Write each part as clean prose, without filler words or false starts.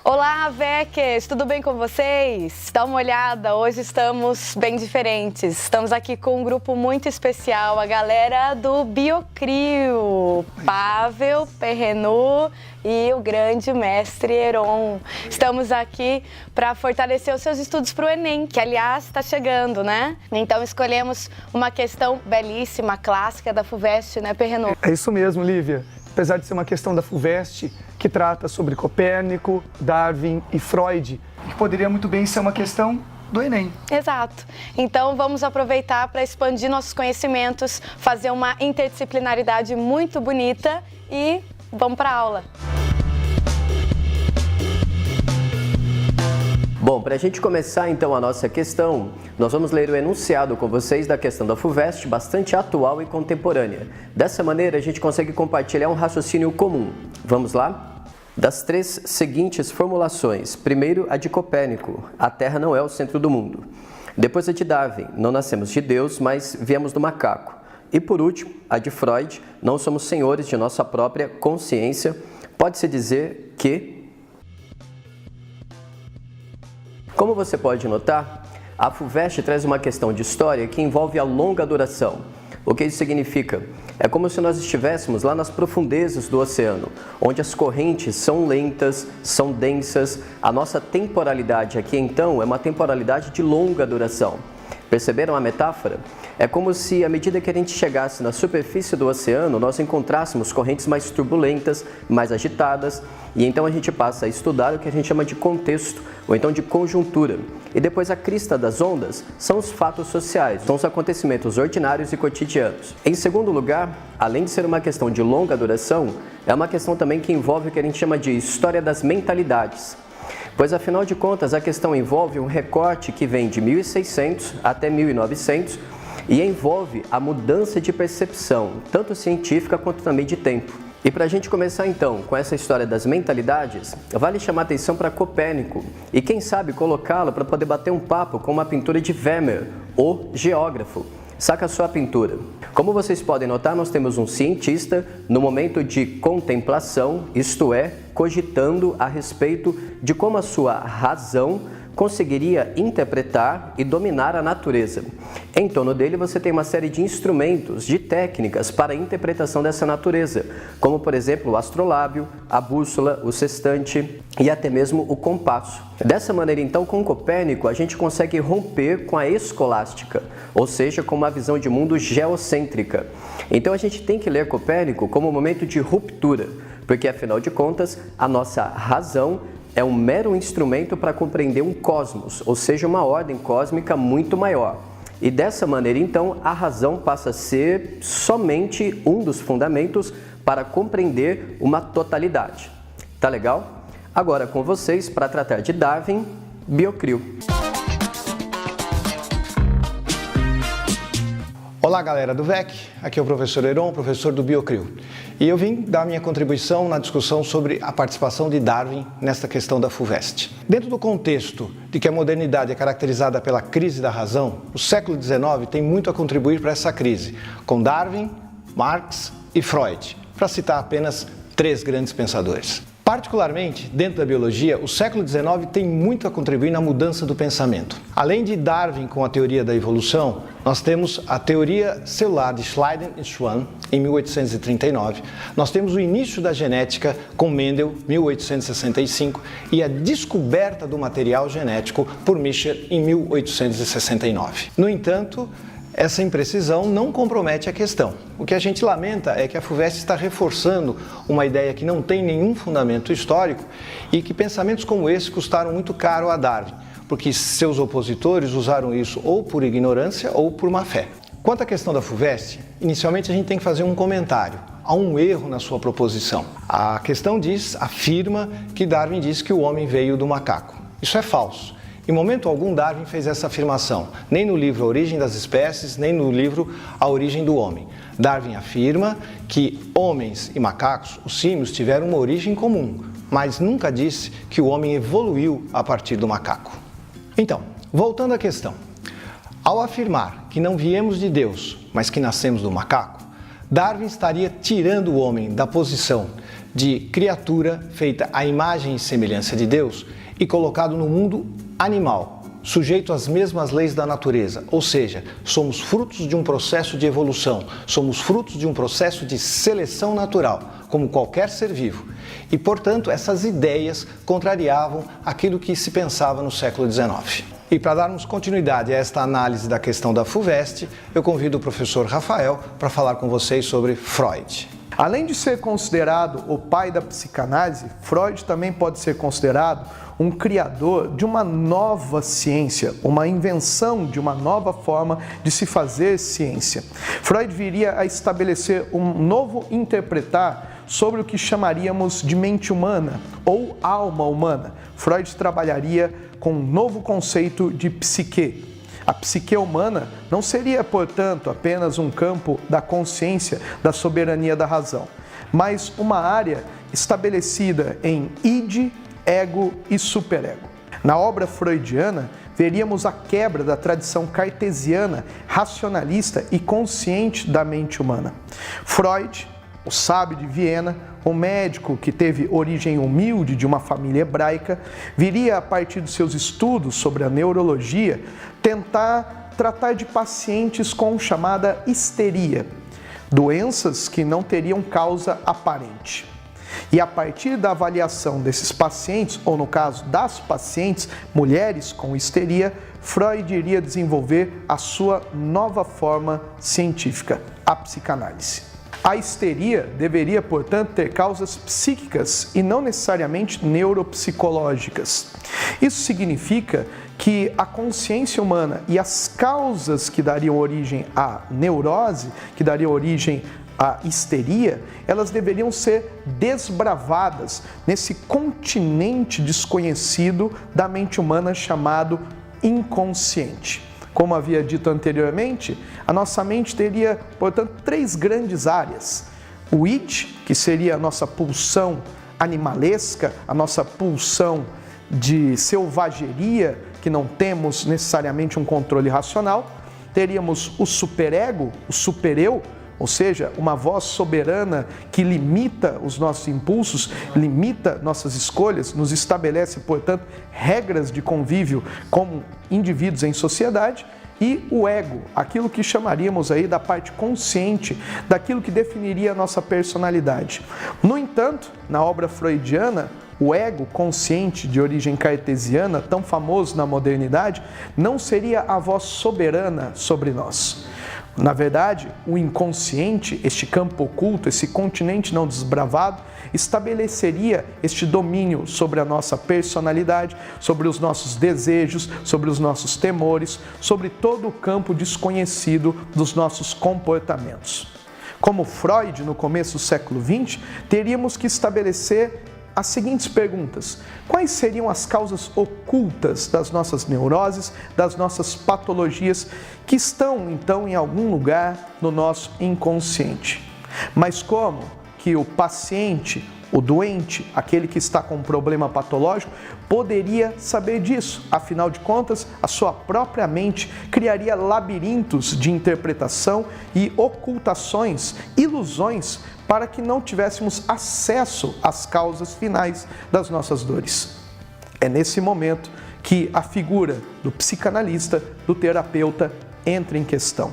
Olá, Veckers! Tudo bem com vocês? Dá uma olhada, hoje estamos bem diferentes. Estamos aqui com um grupo muito especial, a galera do Biocrio, Pavel, Perrenu e o grande mestre Heron. Estamos aqui para fortalecer os seus estudos para o Enem, que aliás está chegando, né? Então escolhemos uma questão belíssima, clássica da FUVEST, né, Perrenu? É isso mesmo, Lívia. Apesar de ser uma questão da FUVEST, que trata sobre Copérnico, Darwin e Freud, que poderia muito bem ser uma questão do Enem. Exato. Então vamos aproveitar para expandir nossos conhecimentos, fazer uma interdisciplinaridade muito bonita e vamos para a aula. Bom, para a gente começar então a nossa questão, nós vamos ler o enunciado com vocês da questão da FUVEST, bastante atual e contemporânea. Dessa maneira, a gente consegue compartilhar um raciocínio comum. Vamos lá? Das três seguintes formulações, primeiro a de Copérnico, a Terra não é o centro do mundo. Depois a de Darwin, não nascemos de Deus, mas viemos do macaco. E por último, a de Freud, não somos senhores de nossa própria consciência. Pode-se dizer que... Como você pode notar, a FUVEST traz uma questão de história que envolve a longa duração. O que isso significa? É como se nós estivéssemos lá nas profundezas do oceano, onde as correntes são lentas, são densas. A nossa temporalidade aqui, então, é uma temporalidade de longa duração. Perceberam a metáfora? É como se, à medida que a gente chegasse na superfície do oceano, nós encontrássemos correntes mais turbulentas, mais agitadas, e então a gente passa a estudar o que a gente chama de contexto, ou então de conjuntura. E depois a crista das ondas são os fatos sociais, são os acontecimentos ordinários e cotidianos. Em segundo lugar, além de ser uma questão de longa duração, é uma questão também que envolve o que a gente chama de história das mentalidades. Pois, afinal de contas, a questão envolve um recorte que vem de 1600 até 1900 e envolve a mudança de percepção, tanto científica quanto também de tempo. E para a gente começar então com essa história das mentalidades, vale chamar atenção para Copérnico e quem sabe colocá-lo para poder bater um papo com uma pintura de Vermeer, o geógrafo. Saca só a pintura. Como vocês podem notar, nós temos um cientista no momento de contemplação, isto é, cogitando a respeito de como a sua razão conseguiria interpretar e dominar a natureza. Em torno dele você tem uma série de instrumentos, de técnicas para a interpretação dessa natureza, como por exemplo o astrolábio, a bússola, o sextante e até mesmo o compasso. Dessa maneira então, com Copérnico, a gente consegue romper com a escolástica, ou seja, com uma visão de mundo geocêntrica. Então a gente tem que ler Copérnico como um momento de ruptura, porque afinal de contas, a nossa razão é um mero instrumento para compreender um cosmos, ou seja, uma ordem cósmica muito maior. E dessa maneira, então, a razão passa a ser somente um dos fundamentos para compreender uma totalidade. Tá legal? Agora com vocês para tratar de Darwin, Biocrio. Olá, galera do VEC, aqui é o professor Heron, professor do Biocrio. E eu vim dar minha contribuição na discussão sobre a participação de Darwin nesta questão da FUVEST. Dentro do contexto de que a modernidade é caracterizada pela crise da razão, o século XIX tem muito a contribuir para essa crise, com Darwin, Marx e Freud, para citar apenas três grandes pensadores. Particularmente, dentro da biologia, o século XIX tem muito a contribuir na mudança do pensamento. Além de Darwin com a teoria da evolução, nós temos a teoria celular de Schleiden e Schwann, em 1839. Nós temos o início da genética com Mendel, 1865, e a descoberta do material genético por Michel, em 1869. No entanto, essa imprecisão não compromete a questão. O que a gente lamenta é que a FUVEST está reforçando uma ideia que não tem nenhum fundamento histórico e que pensamentos como esse custaram muito caro a Darwin, porque seus opositores usaram isso ou por ignorância ou por má fé. Quanto à questão da FUVEST, inicialmente a gente tem que fazer um comentário. Há um erro na sua proposição. A questão afirma que Darwin disse que o homem veio do macaco. Isso é falso. Em momento algum, Darwin fez essa afirmação, nem no livro A Origem das Espécies, nem no livro A Origem do Homem. Darwin afirma que homens e macacos, os símios, tiveram uma origem comum, mas nunca disse que o homem evoluiu a partir do macaco. Então, voltando à questão. Ao afirmar que não viemos de Deus, mas que nascemos do macaco, Darwin estaria tirando o homem da posição de criatura feita à imagem e semelhança de Deus e colocado no mundo animal, sujeito às mesmas leis da natureza, ou seja, somos frutos de um processo de evolução, somos frutos de um processo de seleção natural, como qualquer ser vivo. E, portanto, essas ideias contrariavam aquilo que se pensava no século XIX. E para darmos continuidade a esta análise da questão da FUVEST, eu convido o professor Rafael para falar com vocês sobre Freud. Além de ser considerado o pai da psicanálise, Freud também pode ser considerado um criador de uma nova ciência, uma invenção de uma nova forma de se fazer ciência. Freud viria a estabelecer um novo interpretar sobre o que chamaríamos de mente humana ou alma humana. Freud trabalharia com um novo conceito de psique. A psique humana não seria, portanto, apenas um campo da consciência, da soberania da razão, mas uma área estabelecida em id, ego e superego. Na obra freudiana, veríamos a quebra da tradição cartesiana, racionalista e consciente da mente humana. Freud, o sábio de Viena, o médico que teve origem humilde de uma família hebraica, viria a partir dos seus estudos sobre a neurologia tentar tratar de pacientes com chamada histeria, doenças que não teriam causa aparente. E a partir da avaliação desses pacientes, ou no caso das pacientes, mulheres com histeria, Freud iria desenvolver a sua nova forma científica, a psicanálise. A histeria deveria, portanto, ter causas psíquicas e não necessariamente neuropsicológicas. Isso significa que a consciência humana e as causas que dariam origem à neurose, que dariam origem à histeria, elas deveriam ser desbravadas nesse continente desconhecido da mente humana chamado inconsciente. Como havia dito anteriormente, a nossa mente teria, portanto, 3 grandes áreas. O id, que seria a nossa pulsão animalesca, a nossa pulsão de selvageria, que não temos necessariamente um controle racional. Teríamos o superego, o supereu, ou seja, uma voz soberana que limita os nossos impulsos, limita nossas escolhas, nos estabelece, portanto, regras de convívio como indivíduos em sociedade, e o ego, aquilo que chamaríamos aí da parte consciente, daquilo que definiria a nossa personalidade. No entanto, na obra freudiana, o ego consciente de origem cartesiana, tão famoso na modernidade, não seria a voz soberana sobre nós. Na verdade, o inconsciente, este campo oculto, esse continente não desbravado, estabeleceria este domínio sobre a nossa personalidade, sobre os nossos desejos, sobre os nossos temores, sobre todo o campo desconhecido dos nossos comportamentos. Como Freud, no começo do século XX, teríamos que estabelecer as seguintes perguntas: quais seriam as causas ocultas das nossas neuroses, das nossas patologias que estão, então, em algum lugar no nosso inconsciente? Mas como que o paciente, o doente, aquele que está com um problema patológico, poderia saber disso? Afinal de contas, a sua própria mente criaria labirintos de interpretação e ocultações, ilusões, para que não tivéssemos acesso às causas finais das nossas dores. É nesse momento que a figura do psicanalista, do terapeuta, entra em questão.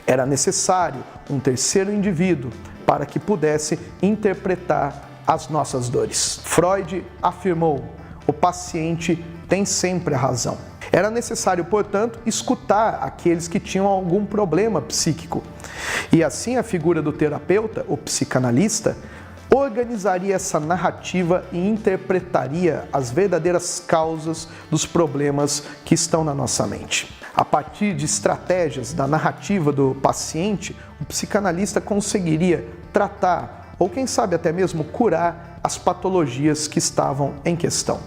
Era necessário um terceiro indivíduo para que pudesse interpretar as nossas dores. Freud afirmou: o paciente tem sempre a razão. Era necessário, portanto, escutar aqueles que tinham algum problema psíquico. E assim a figura do terapeuta, o psicanalista, organizaria essa narrativa e interpretaria as verdadeiras causas dos problemas que estão na nossa mente. A partir de estratégias da narrativa do paciente, o psicanalista conseguiria tratar, ou quem sabe até mesmo curar, as patologias que estavam em questão.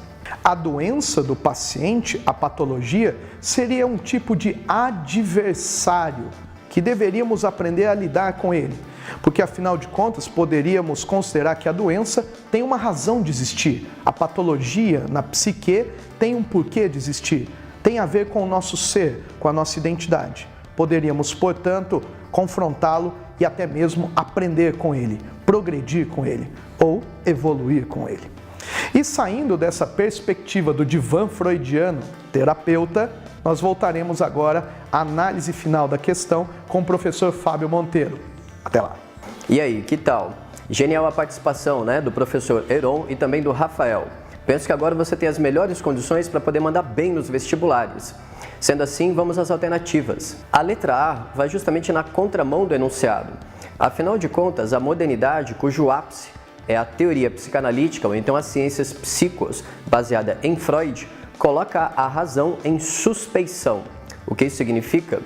A doença do paciente, a patologia, seria um tipo de adversário que deveríamos aprender a lidar com ele, porque afinal de contas poderíamos considerar que a doença tem uma razão de existir, a patologia na psique tem um porquê de existir, tem a ver com o nosso ser, com a nossa identidade. Poderíamos, portanto, confrontá-lo e até mesmo aprender com ele. progredir com ele ou evoluir com ele. E saindo dessa perspectiva do divã freudiano terapeuta, nós voltaremos agora à análise final da questão com o professor Fábio Monteiro. Até lá. E aí, que tal? Genial a participação, né, do professor Heron e também do Rafael. Penso que agora você tem as melhores condições para poder mandar bem nos vestibulares. Sendo assim, vamos às alternativas. A letra A vai justamente na contramão do enunciado. Afinal de contas, a modernidade, cujo ápice é a teoria psicanalítica ou então as ciências psicos, baseada em Freud, coloca a razão em suspeição. O que isso significa?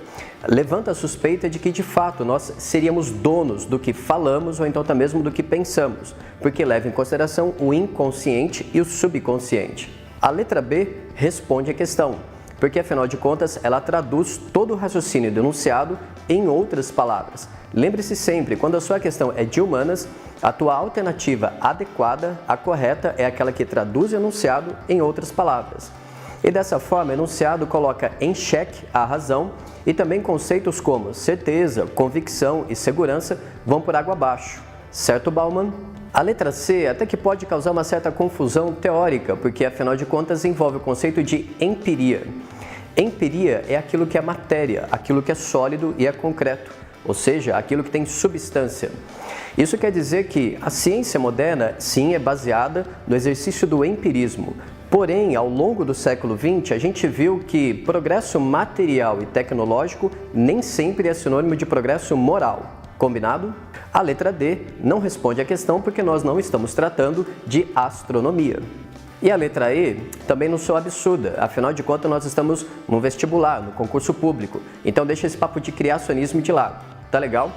Levanta a suspeita de que, de fato, nós seríamos donos do que falamos ou então até mesmo do que pensamos, porque leva em consideração o inconsciente e o subconsciente. A letra B responde à questão, porque, afinal de contas, ela traduz todo o raciocínio do enunciado em outras palavras. Lembre-se sempre, quando a sua questão é de humanas, a tua alternativa adequada, a correta, é aquela que traduz o enunciado em outras palavras. E dessa forma, o enunciado coloca em xeque a razão e também conceitos como certeza, convicção e segurança vão por água abaixo. Certo, Bauman? A letra C até que pode causar uma certa confusão teórica, porque afinal de contas envolve o conceito de empiria. Empiria é aquilo que é matéria, aquilo que é sólido e é concreto, ou seja, aquilo que tem substância. Isso quer dizer que a ciência moderna, sim, é baseada no exercício do empirismo. Porém, ao longo do século XX, a gente viu que progresso material e tecnológico nem sempre é sinônimo de progresso moral. Combinado? A letra D não responde à questão porque nós não estamos tratando de astronomia. E a letra E também não sou absurda, afinal de contas nós estamos no vestibular, no concurso público, então deixa esse papo de criacionismo de lado, tá legal?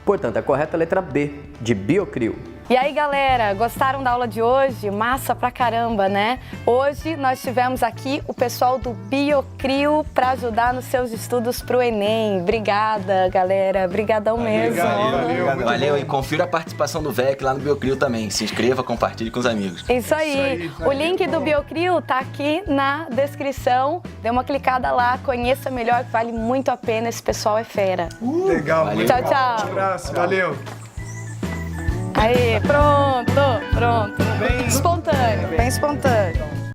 Portanto, a correta é a letra B, de Biocrio. E aí, galera, gostaram da aula de hoje? Massa pra caramba, né? Hoje nós tivemos aqui o pessoal do Biocrio para ajudar nos seus estudos pro Enem. Obrigada, galera. Obrigadão mesmo. Valeu. E confira a participação do VEC lá no Biocrio também. Se inscreva, compartilhe com os amigos. Isso aí. O link do Biocrio tá aqui na descrição. Dê uma clicada lá, conheça melhor, que vale muito a pena. Esse pessoal é fera. Legal. Valeu. Tchau, tchau. Um abraço, valeu. Aí, pronto. Bem espontâneo, bem espontâneo.